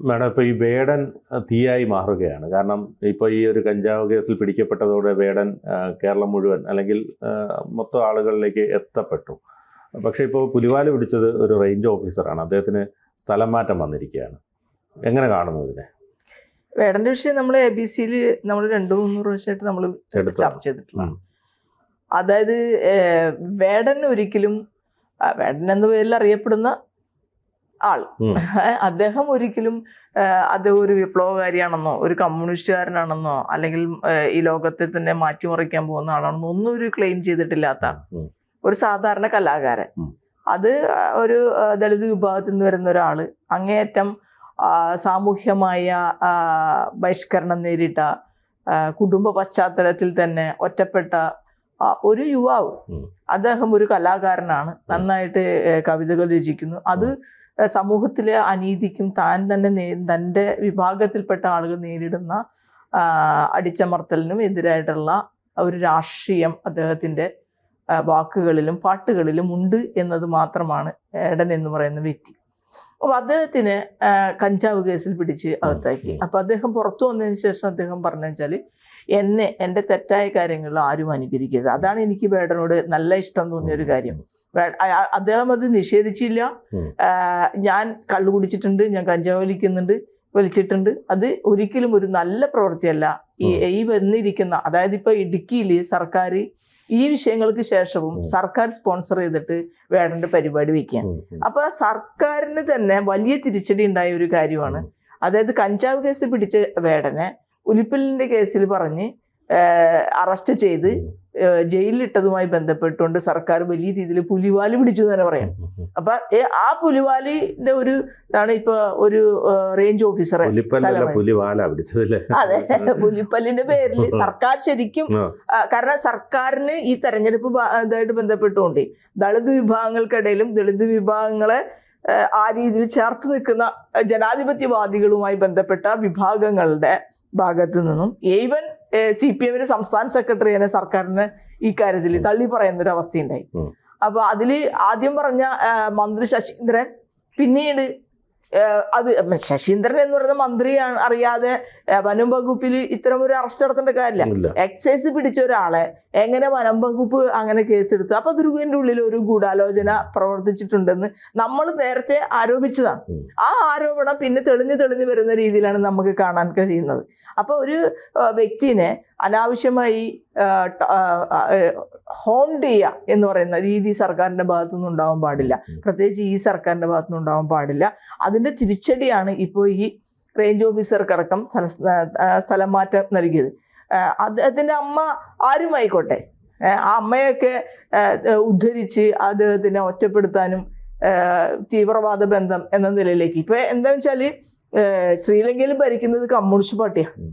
Madam ഇപ്പോൾ ഈ വേടൻ തീയായി മാറുകയാണ്. കാരണം ഇപ്പോൾ ഈ ഒരു കഞ്ചാവ് കേസിൽ പിടിക്കപ്പെട്ടതോടെ വേടൻ കേരളം മുഴുവൻ അല്ലെങ്കിൽ മൊത്തം ആളുകളിലേക്ക് എത്തപ്പെട്ടു. പക്ഷേ ഇപ്പോൾ പുലിവാല് പിടിച്ചത് ഒരു റേഞ്ച് ഓഫീസറാണ്. അദ്ദേഹത്തിന് സ്ഥലം മാറ്റം വന്നിരിക്കുകയാണ്. എങ്ങനെ കാണുന്നു ഇതിനെ? വേടന്റെ വിഷയം നമ്മൾ ABC-യിൽ നമ്മൾ 200-300 പ്രാവശ്യമായിട്ട് നമ്മൾ ചർച്ച ചെയ്തിട്ടുള്ള. അതായത് വേടൻ ഒരിക്കലും വേടൻ എന്ന പേരിൽ അറിയപ്പെടുന്ന ആൾ, അദ്ദേഹം ഒരിക്കലും അദ്ദേഹം ഒരു വിപ്ലവകാരിയാണെന്നോ ഒരു കമ്മ്യൂണിസ്റ്റുകാരനാണെന്നോ അല്ലെങ്കിൽ ഈ ലോകത്തെ തന്നെ മാറ്റിമറിക്കാൻ പോകുന്ന ആളാണെന്നോ ഒന്നും ഒരു ക്ലെയിം ചെയ്തിട്ടില്ലാത്ത ഒരു സാധാരണ കലാകാരൻ. അത് ഒരു ദളിത് വിഭാഗത്തിൽ നിന്ന് വരുന്ന ഒരാള്, അങ്ങേയറ്റം സാമൂഹ്യമായ ബഹിഷ്കരണം നേരിട്ട, കുടുംബ പശ്ചാത്തലത്തിൽ തന്നെ ഒറ്റപ്പെട്ട ഒരു യുവാവ്. അദ്ദേഹം ഒരു കലാകാരനാണ്, നന്നായിട്ട് കവിതകൾ രചിക്കുന്നു. അത് സമൂഹത്തിലെ അനീതിക്കും താൻ തന്നെ തൻ്റെ വിഭാഗത്തിൽപ്പെട്ട ആളുകൾ നേരിടുന്ന അടിച്ചമർത്തലിനും എതിരായിട്ടുള്ള ഒരു രാഷ്ട്രീയം അദ്ദേഹത്തിൻ്റെ വാക്കുകളിലും പാട്ടുകളിലും ഉണ്ട് എന്നത് മാത്രമാണ് വേടൻ എന്ന് പറയുന്ന വ്യക്തി. അപ്പോൾ അദ്ദേഹത്തിന് കഞ്ചാവ് കേസിൽ പിടിച്ച് അകത്താക്കി. അപ്പോൾ അദ്ദേഹം പുറത്തു വന്നതിന് ശേഷം അദ്ദേഹം പറഞ്ഞു വെച്ചാൽ, എൻ്റെ തെറ്റായ കാര്യങ്ങളിൽ ആരും അനുകരിക്കരുത്. അതാണ് എനിക്ക് വേടനോട് നല്ല ഇഷ്ടം തോന്നിയ ഒരു കാര്യം. അദ്ദേഹം അത് നിഷേധിച്ചില്ല. ഞാൻ കള്ളു കുടിച്ചിട്ടുണ്ട്, ഞാൻ കഞ്ചാവ് വലിച്ചിട്ടുണ്ട്, അത് ഒരിക്കലും ഒരു നല്ല പ്രവൃത്തിയല്ല. ഈ വന്നിരിക്കുന്ന, അതായത് ഇപ്പോൾ ഇടുക്കിയിൽ സർക്കാർ ഈ വിഷയങ്ങൾക്ക് ശേഷവും സർക്കാർ സ്പോൺസർ ചെയ്തിട്ട് വേടന്റെ പരിപാടി വയ്ക്കുകയാണ്. അപ്പോൾ സർക്കാരിന് തന്നെ വലിയ തിരിച്ചടി ഉണ്ടായ ഒരു കാര്യമാണ്. അതായത് കഞ്ചാവ് കേസ് പിടിച്ച വേടനെ പുലിപ്പല്ലിൻ്റെ കേസിൽ പറഞ്ഞ് അറസ്റ്റ് ചെയ്ത് ജയിലിലിട്ടതുമായി ബന്ധപ്പെട്ടുകൊണ്ട് സർക്കാർ വലിയ രീതിയിൽ പുലിവാല് പിടിച്ചു എന്ന് തന്നെ പറയാം. അപ്പൊ ആ പുലിവാലിന്റെ ഒരു ഇതാണ് ഇപ്പൊ ഒരു റേഞ്ച് ഓഫീസറെ, അതെ, പുലിപ്പല്ലിന്റെ പേരിൽ സർക്കാർ ശരിക്കും, കാരണം സർക്കാരിന് ഈ തെരഞ്ഞെടുപ്പ് ഇതായിട്ട് ബന്ധപ്പെട്ടുകൊണ്ട് ദളിത് വിഭാഗങ്ങൾക്കിടയിലും ദളിത് വിഭാഗങ്ങളെ ആ രീതിയിൽ ചേർത്ത് നിൽക്കുന്ന ജനാധിപത്യവാദികളുമായി ബന്ധപ്പെട്ട വിഭാഗങ്ങളുടെ ഭാഗത്തു നിന്നും ഈവൻ CPM സംസ്ഥാന സെക്രട്ടറി തന്നെ സർക്കാരിന് ഈ കാര്യത്തിൽ തള്ളി പറയുന്നൊരു അവസ്ഥയുണ്ടായി. അപ്പോൾ അതിൽ ആദ്യം പറഞ്ഞ മന്ത്രി ശശീന്ദ്രൻ, പിന്നീട് അത് ശശീന്ദ്രൻ എന്ന് പറയുന്ന മന്ത്രിയാണ്, അറിയാതെ വനം വകുപ്പിൽ ഇത്തരം ഒരു അറസ്റ്റ് നടത്തേണ്ട കാര്യമില്ല. എക്സൈസ് പിടിച്ച ഒരാളെ എങ്ങനെ വനം വകുപ്പ് അങ്ങനെ കേസെടുത്തു? അപ്പൊ ദുർഗന്റെ ഉള്ളിൽ ഒരു ഗൂഢാലോചന പ്രവർത്തിച്ചിട്ടുണ്ടെന്ന് നമ്മൾ നേരത്തെ ആരോപിച്ചതാണ്. ആ ആരോപണം പിന്നെ തെളിഞ്ഞു വരുന്ന രീതിയിലാണ് നമുക്ക് കാണാൻ കഴിയുന്നത്. അപ്പൊ ഒരു വ്യക്തിനെ അനാവശ്യമായി ഹോണ്ട് ചെയ്യുക എന്ന് പറയുന്ന രീതി സർക്കാരിന്റെ ഭാഗത്തുനിന്ന് ഉണ്ടാവാൻ പാടില്ല, പ്രത്യേകിച്ച് ഈ സർക്കാരിന്റെ ഭാഗത്തുനിന്ന് ഉണ്ടാവാൻ പാടില്ല. അതിന്റെ തിരിച്ചടിയാണ് ഇപ്പോൾ ഈ റേഞ്ച് ഓഫീസർക്കടക്കം സ്ഥലം മാറ്റം നൽകിയത്. അദ്ദേഹത്തിൻ്റെ അമ്മ ആരുമായിക്കോട്ടെ, ആ അമ്മയൊക്കെ ഉദ്ധരിച്ച് അദ്ദേഹത്തിനെ ഒറ്റപ്പെടുത്താനും തീവ്രവാദ ബന്ധം എന്ന നിലയിലേക്ക്. ഇപ്പൊ എന്താണെന്ന് വെച്ചാൽ ശ്രീലങ്കയിൽ ഭരിക്കുന്നത് കമ്മ്യൂണിസ്റ്റ് പാർട്ടിയാണ്.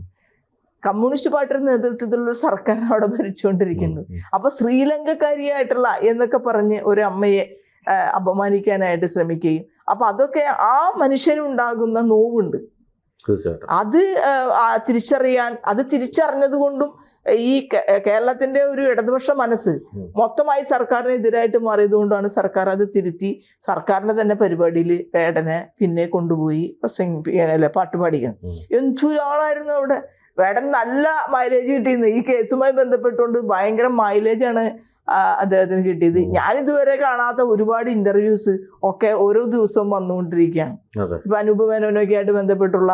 കമ്മ്യൂണിസ്റ്റ് പാർട്ടിയുടെ നേതൃത്വത്തിലുള്ള സർക്കാർ അവിടെ ഭരിച്ചുകൊണ്ടിരിക്കുന്നത്. അപ്പൊ ശ്രീലങ്കക്കാരിയായിട്ടുള്ള എന്നൊക്കെ പറഞ്ഞ് ഒരു അമ്മയെ അപമാനിക്കാനായിട്ട് ശ്രമിക്കുകയും, അപ്പൊ അതൊക്കെ ആ മനുഷ്യനുണ്ടാകുന്ന നോവുണ്ട്. അത് തിരിച്ചറിയാൻ, അത് തിരിച്ചറിഞ്ഞത് കൊണ്ടും ഈ കേരളത്തിന്റെ ഒരു ഇടതുപക്ഷ മനസ്സ് മൊത്തമായി സർക്കാരിനെതിരായിട്ട് മാറിയത് കൊണ്ടാണ് സർക്കാർ അത് തിരുത്തി സർക്കാരിന്റെ തന്നെ പരിപാടിയിൽ വേടനെ പിന്നെ കൊണ്ടുപോയി പാട്ട് പാടിക്കുന്നത്. എന്തൊരാളായിരുന്നു അവിടെ. വേടൻ നല്ല മൈലേജ് കിട്ടിയിരുന്നു. ഈ കേസുമായി ബന്ധപ്പെട്ടുകൊണ്ട് ഭയങ്കര മൈലേജാണ് അദ്ദേഹത്തിന് കിട്ടിയത്. ഞാനിതുവരെ കാണാത്ത ഒരുപാട് ഇന്റർവ്യൂസ് ഒക്കെ ഓരോ ദിവസവും വന്നുകൊണ്ടിരിക്കുകയാണ്. ഇപ്പൊ അനൂപ് മേനോനൊക്കെ ആയിട്ട് ബന്ധപ്പെട്ടുള്ള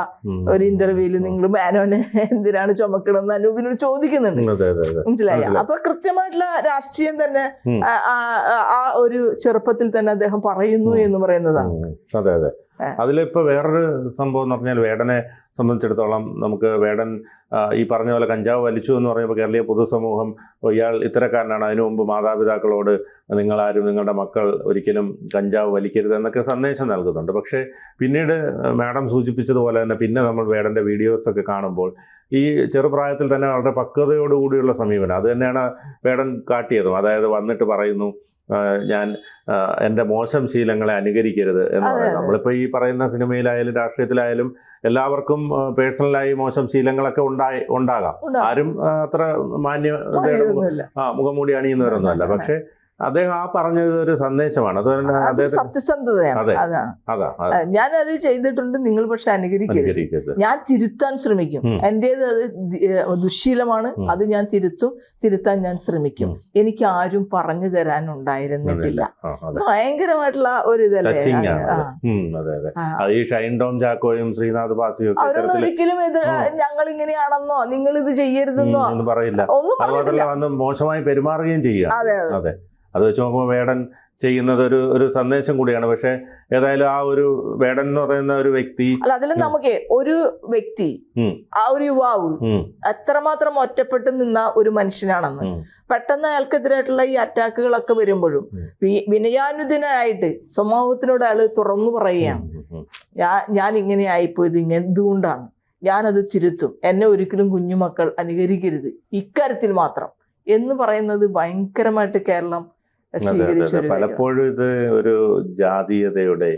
ഒരു ഇന്റർവ്യൂവിൽ നിങ്ങൾ മേനോനെ എന്തിനാണ് ചുമക്കണമെന്ന് അനൂപിനോട് ചോദിക്കുന്നുണ്ട്. മനസ്സിലായി? അപ്പൊ കൃത്യമായിട്ടുള്ള രാഷ്ട്രീയം തന്നെ ആ ഒരു ചെറുപ്പത്തിൽ തന്നെ അദ്ദേഹം പറയുന്നു എന്ന് പറയുന്നതാണ്. അതെ അതെ. അതിലിപ്പോൾ വേറൊരു സംഭവം എന്ന് പറഞ്ഞാൽ, വേടനെ സംബന്ധിച്ചിടത്തോളം നമുക്ക് വേടൻ ഈ പറഞ്ഞ പോലെ കഞ്ചാവ് വലിച്ചു എന്ന് പറയുമ്പോൾ കേരളീയ പൊതുസമൂഹം ഇയാൾ ഇത്തരക്കാരനാണ്, അതിനു മുമ്പ് മാതാപിതാക്കളോട് നിങ്ങളാരും നിങ്ങളുടെ മക്കൾ ഒരിക്കലും കഞ്ചാവ് വലിക്കരുത് എന്നൊക്കെ സന്ദേശം നൽകുന്നുണ്ട്. പക്ഷേ പിന്നീട് മാഡം സൂചിപ്പിച്ചതുപോലെ തന്നെ പിന്നെ നമ്മൾ വേടൻ്റെ വീഡിയോസൊക്കെ കാണുമ്പോൾ ഈ ചെറുപ്രായത്തിൽ തന്നെ വളരെ പക്വതയോടുകൂടിയുള്ള സമീപനം അത് തന്നെയാണ് വേടൻ കാട്ടിയതും. അതായത് വന്നിട്ട് പറയുന്നു, ഞാൻ എൻ്റെ മോശം ശീലങ്ങളെ അനുകരിക്കരുത് എന്ന് പറയുന്നത്. നമ്മളിപ്പോൾ ഈ പറയുന്ന സിനിമയിലായാലും രാഷ്ട്രീയത്തിലായാലും എല്ലാവർക്കും പേഴ്സണലായി മോശം ശീലങ്ങളൊക്കെ ഉണ്ടാകാം. ആരും അത്ര മുഖംമൂടി അണിയുന്നവരൊന്നുമല്ല. പക്ഷേ അദ്ദേഹം ആ പറഞ്ഞത് ഒരു സന്ദേശമാണ്. അത് തന്നെ അത് അദ്ദേഹത്തിന് സത്യസന്ധതയാണ്. അതെ. അതാണ് അതാ ഞാനത് ചെയ്തിട്ടുണ്ട്, നിങ്ങൾ പക്ഷെ അനുകരിക്കരുത്. ഞാൻ തിരുത്താൻ ശ്രമിക്കും. എന്റേത് അത് ദുശ്ശീലമാണ്, അത് ഞാൻ തിരുത്താൻ ഞാൻ ശ്രമിക്കും. എനിക്ക് ആരും പറഞ്ഞു തരാനുണ്ടായിരുന്നിട്ടില്ല. ഭയങ്കരമായിട്ടുള്ള ഒരു ഇതല്ലേ. ഈ ഷൈൻ ടോം ചാക്കോയും ശ്രീനാഥ് പാസിയും അവരൊന്നും ഒരിക്കലും ഞങ്ങൾ ഇങ്ങനെയാണെന്നോ നിങ്ങൾ ഇത് ചെയ്യരുതെന്നോ പറയില്ല. ഒന്നും മോശമായി പെരുമാറുകയും ചെയ്യുക. അതെ, അത് വെച്ച് നോക്കുമ്പോൾ വേടൻ ചെയ്യുന്നത് ഒരു സന്ദേശം കൂടിയാണ്. പക്ഷെ ഏതായാലും ആ ഒരു വേടൻ എന്ന് പറയുന്ന ഒരു വ്യക്തി അല്ല, അതിൽ നമുക്ക് ഒരു വ്യക്തി, ആ ഒരു യുവാവ് എത്രമാത്രം ഒറ്റപ്പെട്ട് നിന്ന ഒരു മനുഷ്യനാണെന്ന് പെട്ടെന്ന് അയാൾക്കെതിരായിട്ടുള്ള ഈ അറ്റാക്കുകളൊക്കെ വരുമ്പോഴും വിനയാനുദിനായിട്ട് സമൂഹത്തിനോട് അയാൾ തുറന്നു പറയുകയാണ്, ഞാൻ ഇങ്ങനെ ആയിപ്പോയത് എന്തുകൊണ്ടാണ്, ഞാനത് തിരുത്തും, എന്നെ ഒരിക്കലും കുഞ്ഞുമക്കൾ അനുകരിക്കരുത് ഇക്കാര്യത്തിൽ മാത്രം എന്ന് പറയുന്നത് ഭയങ്കരമായിട്ട് കേരളം പലപ്പോഴും ഇത് ഒരു ജാതീയതയുടെ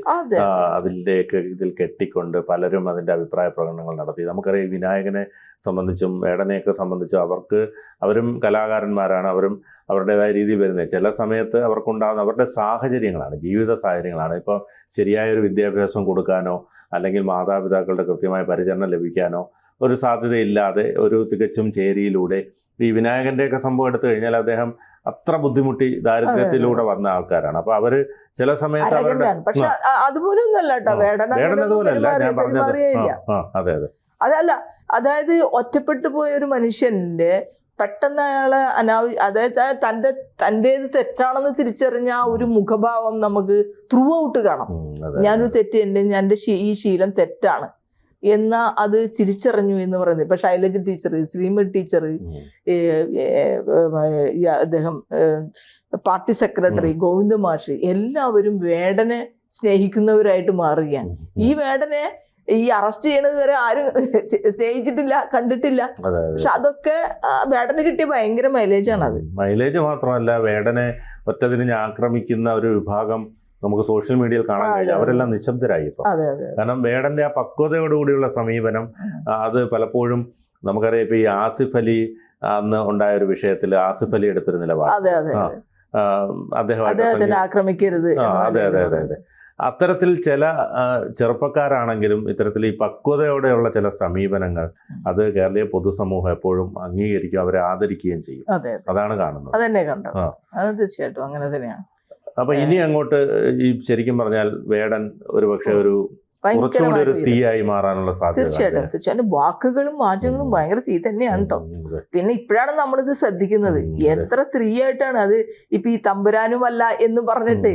ഇതിൽ കെട്ടിക്കൊണ്ട് പലരും അതിന്റെ അഭിപ്രായ പ്രകടനങ്ങൾ നടത്തി. നമുക്കറിയാം വിനായകനെ സംബന്ധിച്ചും വേടനെയൊക്കെ സംബന്ധിച്ചും അവരും കലാകാരന്മാരാണ്, അവരും അവരുടേതായ രീതിയിൽ വരുന്നത്. ചില സമയത്ത് അവർക്കുണ്ടാകുന്ന അവരുടെ സാഹചര്യങ്ങളാണ്, ജീവിത സാഹചര്യങ്ങളാണ്. ഇപ്പോൾ ശരിയായൊരു വിദ്യാഭ്യാസം കൊടുക്കാനോ അല്ലെങ്കിൽ മാതാപിതാക്കളുടെ കൃത്യമായ പരിചരണം ലഭിക്കാനോ ഒരു സാധ്യതയില്ലാതെ ഒരു തികച്ചും ചേരിയിലൂടെ ഈ വിനായകന്റെയൊക്കെ സംഭവം എടുത്തു കഴിഞ്ഞാൽ അദ്ദേഹം അത്ര ബുദ്ധിമുട്ടി ദാരിദ്ര്യത്തിലൂടെ വന്ന ആൾക്കാരാണ്. അപ്പൊ അവര് ചില സമയത്ത് അതല്ല, അതായത് ഒറ്റപ്പെട്ടു പോയ ഒരു മനുഷ്യന്റെ പെട്ടെന്ന് അയാളെ അതായത് തൻ്റേത് തെറ്റാണെന്ന് തിരിച്ചറിഞ്ഞ ആ ഒരു മുഖഭാവം നമുക്ക് ത്രൂ ഔട്ട് കാണാം. ഞാനൊരു തെറ്റ് എൻ്റെ ഈ ശീലം തെറ്റാണ് എന്ന അത് തിരിച്ചറിഞ്ഞു എന്ന് പറയുന്നത്. ഇപ്പൊ ശൈലജ ടീച്ചർ, ശ്രീമതി ടീച്ചർ, അദ്ദേഹം പാർട്ടി സെക്രട്ടറി ഗോവിന്ദ മാഷ്, എല്ലാവരും വേടനെ സ്നേഹിക്കുന്നവരായിട്ട് മാറുകയാണ്. ഈ വേടനെ ഈ അറസ്റ്റ് ചെയ്യണത് വരെ ആരും സ്നേഹിച്ചിട്ടില്ല, കണ്ടിട്ടില്ല. പക്ഷെ അതൊക്കെ വേടന് കിട്ടിയ ഭയങ്കര മൈലേജാണ്. അത് മൈലേജ് മാത്രമല്ല, വേടനെ ഒറ്റതിരിഞ്ഞ് ആക്രമിക്കുന്ന ഒരു വിഭാഗം നമുക്ക് സോഷ്യൽ മീഡിയയിൽ കാണാൻ കഴിയും. അവരെല്ലാം നിശബ്ദരായി ഇപ്പൊ. കാരണം വേടന്റെ ആ പക്വതയോടുകൂടിയുള്ള സമീപനം അത് പലപ്പോഴും നമുക്കറിയാം. ഇപ്പൊ ഈ ആസിഫ് അലി അന്ന് ഉണ്ടായ ഒരു വിഷയത്തിൽ ആസിഫ് അലി എടുത്തൊരു നിലപാട്, അദ്ദേഹം ആക്രമിക്കരുത്. അതെ. അത്തരത്തിൽ ചില ചെറുപ്പക്കാരാണെങ്കിലും ഇത്തരത്തിൽ ഈ പക്വതയോടെയുള്ള ചില സമീപനങ്ങൾ അത് കേരളീയ പൊതുസമൂഹം എപ്പോഴും അംഗീകരിക്കും, അവരെ ആദരിക്കുകയും ചെയ്യും. അതാണ് കാണുന്നത്. അതന്നെ കണ്ടത്. അത് തീർച്ചയായിട്ടും അങ്ങനെ തന്നെയാണ്. അപ്പൊ ഇനി അങ്ങോട്ട് ഈ ശരിക്കും പറഞ്ഞാൽ വേടൻ ഒരുപക്ഷെ ഒരു കുറച്ചുകൂടി ഒരു തീയായി മാറാനുള്ള സാധ്യത. തീർച്ചയായിട്ടും വാക്കുകളും വാചകങ്ങളും ഭയങ്കര തീ തന്നെയാണ് കേട്ടോ. പിന്നെ ഇപ്പോഴാണ് നമ്മളിത് ശ്രദ്ധിക്കുന്നത്. എത്ര തീയായിട്ടാണ് അത്. ഇപ്പൊ ഈ തമ്പുരാനുമല്ല എന്ന് പറഞ്ഞിട്ട്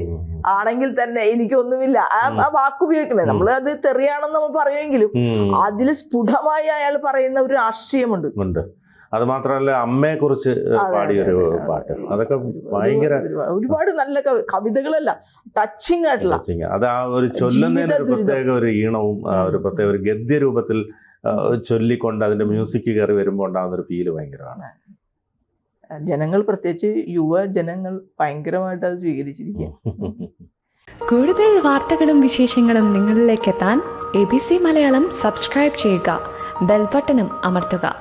ആണെങ്കിൽ തന്നെ എനിക്കൊന്നുമില്ല ആ വാക്ക് ഉപയോഗിക്കണേ. നമ്മൾ അത് തെറിയാണെന്ന് നമ്മൾ പറയുമെങ്കിലും അതിൽ സ്ഫുടമായി അയാൾ പറയുന്ന ഒരു രാഷ്ട്രീയമുണ്ട്. അത് മാത്രമല്ല, അമ്മയെ കുറിച്ച് പാടിയൊരു പാട്ട്, അതൊക്കെ ഭയങ്കര ഒരുപാട് നല്ല കവിതകളല്ല, ടച്ചിങ് ആയിട്ടുള്ള. അത് ആ ഒരു ചൊല്ലുന്നതിന് ഒരു പ്രത്യേക ഒരു ഈണവും ഒരു പ്രത്യേക ഒരു ഗദ്യ രൂപത്തിൽ ചൊല്ലിക്കൊണ്ട് അതിന്റെ മ്യൂസിക് കയറി വരുമ്പോൾ ഉണ്ടാകുന്ന ഒരു ഫീല് ഭയങ്കരമാണ്. ജനങ്ങൾ, പ്രത്യേകിച്ച് യുവജനങ്ങൾ ഭയങ്കരമായിട്ട് അത് സ്വീകരിച്ചിരിക്കുക. കൂടുതൽ വാർത്തകളും വിശേഷങ്ങളും നിങ്ങളിലേക്ക് എത്താൻ ABC മലയാളം സബ്സ്ക്രൈബ് ചെയ്യുക, ബെൽ ബട്ടണും അമർത്തുക.